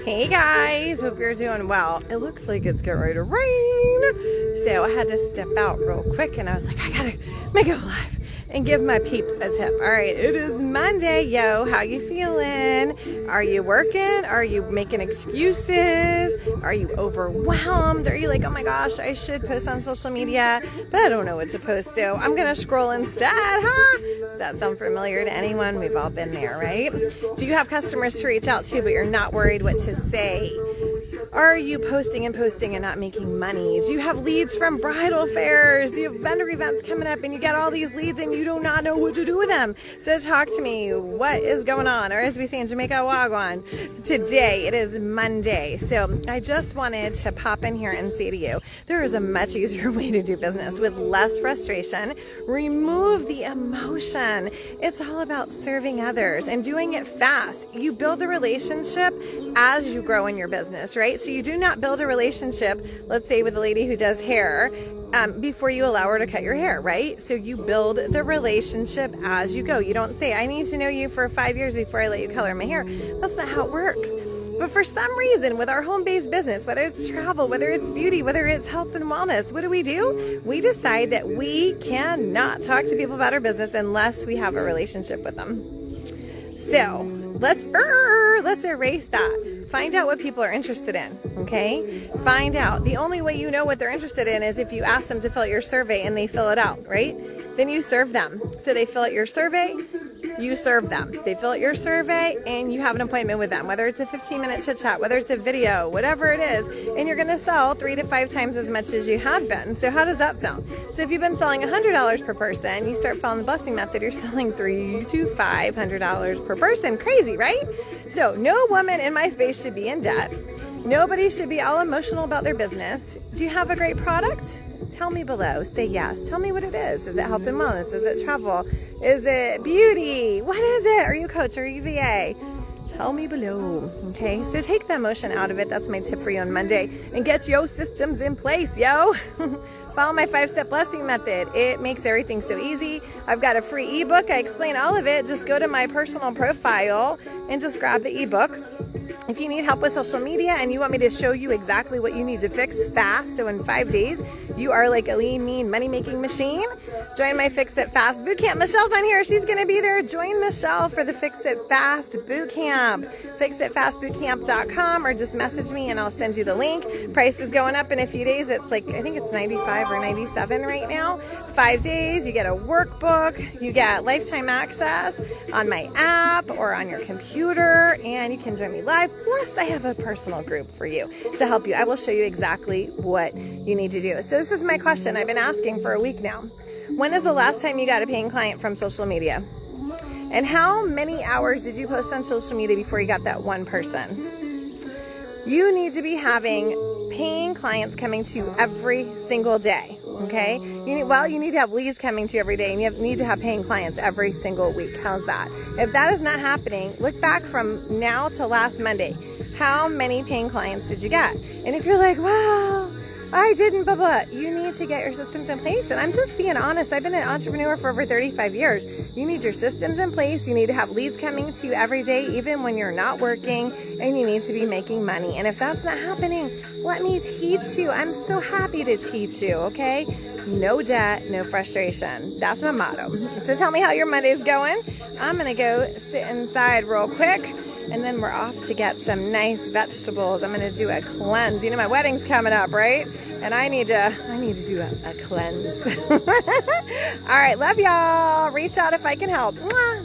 Hey guys, hope you're doing well. It looks like it's getting ready to rain, so I had to step out real quick and I was like, I gotta make it live and give my peeps a tip. All right, it is Monday, yo. How you feeling? Are you working? Are you making excuses? Are you overwhelmed? Are you like, oh my gosh, I should post on social media, but I don't know what to post, so I'm gonna scroll instead, huh? Does that sound familiar to anyone? We've all been there, right? Do you have customers to reach out to, but you're not worried what to say? Are you posting and not making money? Do you have leads from bridal fairs? Do you have vendor events coming up and you get all these leads and you do not know what to do with them? So talk to me. What is going on? Or as we say in Jamaica, wagwan. Today, it is Monday. So I just wanted to pop in here and say to you, there is a much easier way to do business with less frustration. Remove the emotion. It's all about serving others and doing it fast. You build the relationship as you grow in your business, right? So you do not build a relationship, let's say with a lady who does hair, before you allow her to cut your hair, right? So you build the relationship as you go. You don't say, I need to know you for 5 years before I let you color my hair. That's not how it works. But for some reason, with our home-based business, whether it's travel, whether it's beauty, whether it's health and wellness, what do? We decide that we cannot talk to people about our business unless we have a relationship with them. So let's erase that. Find out what people are interested in, okay? Find out. The only way you know what they're interested in is if you ask them to fill out your survey and they fill it out, right? Then you serve them. So they fill out your survey, you serve them. They fill out your survey and you have an appointment with them, whether it's a 15-minute chit chat, whether it's a video, whatever it is, and you're gonna sell 3 to 5 times as much as you had been. So how does that sound? So if you've been selling $100 per person, you start following the blessing method, you're selling $300 to $500 per person. Crazy, right? So no woman in my space should be in debt. Nobody should be all emotional about their business. Do you have a great product? Tell me below. Say yes. Tell me what it is. Is it health and wellness? Is it travel? Is it beauty? What is it? Are you a coach? Are you VA? Tell me below. Okay, so take the emotion out of it. That's my tip for you on Monday. And get your systems in place, yo. Follow my 5-step blessing method. It makes everything so easy. I've got a free ebook. I explain all of it. Just go to my personal profile and just grab the ebook. If you need help with social media and you want me to show you exactly what you need to fix fast, so in 5 days, you are like a lean, mean, money-making machine, join my Fix It Fast Bootcamp. Michelle's on here. She's going to be there. Join Michelle for the Fix It Fast Bootcamp. FixItFastBootcamp.com, or just message me and I'll send you the link. Price is going up in a few days. It's like, I think it's 95 or 97 right now. 5 days, you get a workbook, you get lifetime access on my app or on your computer, and you can join me live. Plus, I have a personal group for you to help you. I will show you exactly what you need to do. So this is my question I've been asking for a week now. When is the last time you got a paying client from social media? And how many hours did you post on social media before you got that one person? You need to be having paying clients coming to you every single day, okay? You need to have leads coming to you every day, and you need to have paying clients every single week. How's that? If that is not happening, look back from now to last Monday. How many paying clients did you get? And if you're like, wow, I didn't, you need to get your systems in place. And I'm just being honest. I've been an entrepreneur for over 35 years. You need your systems in place. You need to have leads coming to you every day, even when you're not working, and you need to be making money. And if that's not happening, let me teach you. I'm so happy to teach you, okay? No debt, no frustration. That's my motto. So tell me how your Monday's going. I'm going to go sit inside real quick, and then we're off to get some nice vegetables. I'm going to do a cleanse. You know, my wedding's coming up, right? And I need to do a cleanse. All right, love y'all. Reach out if I can help. Mwah.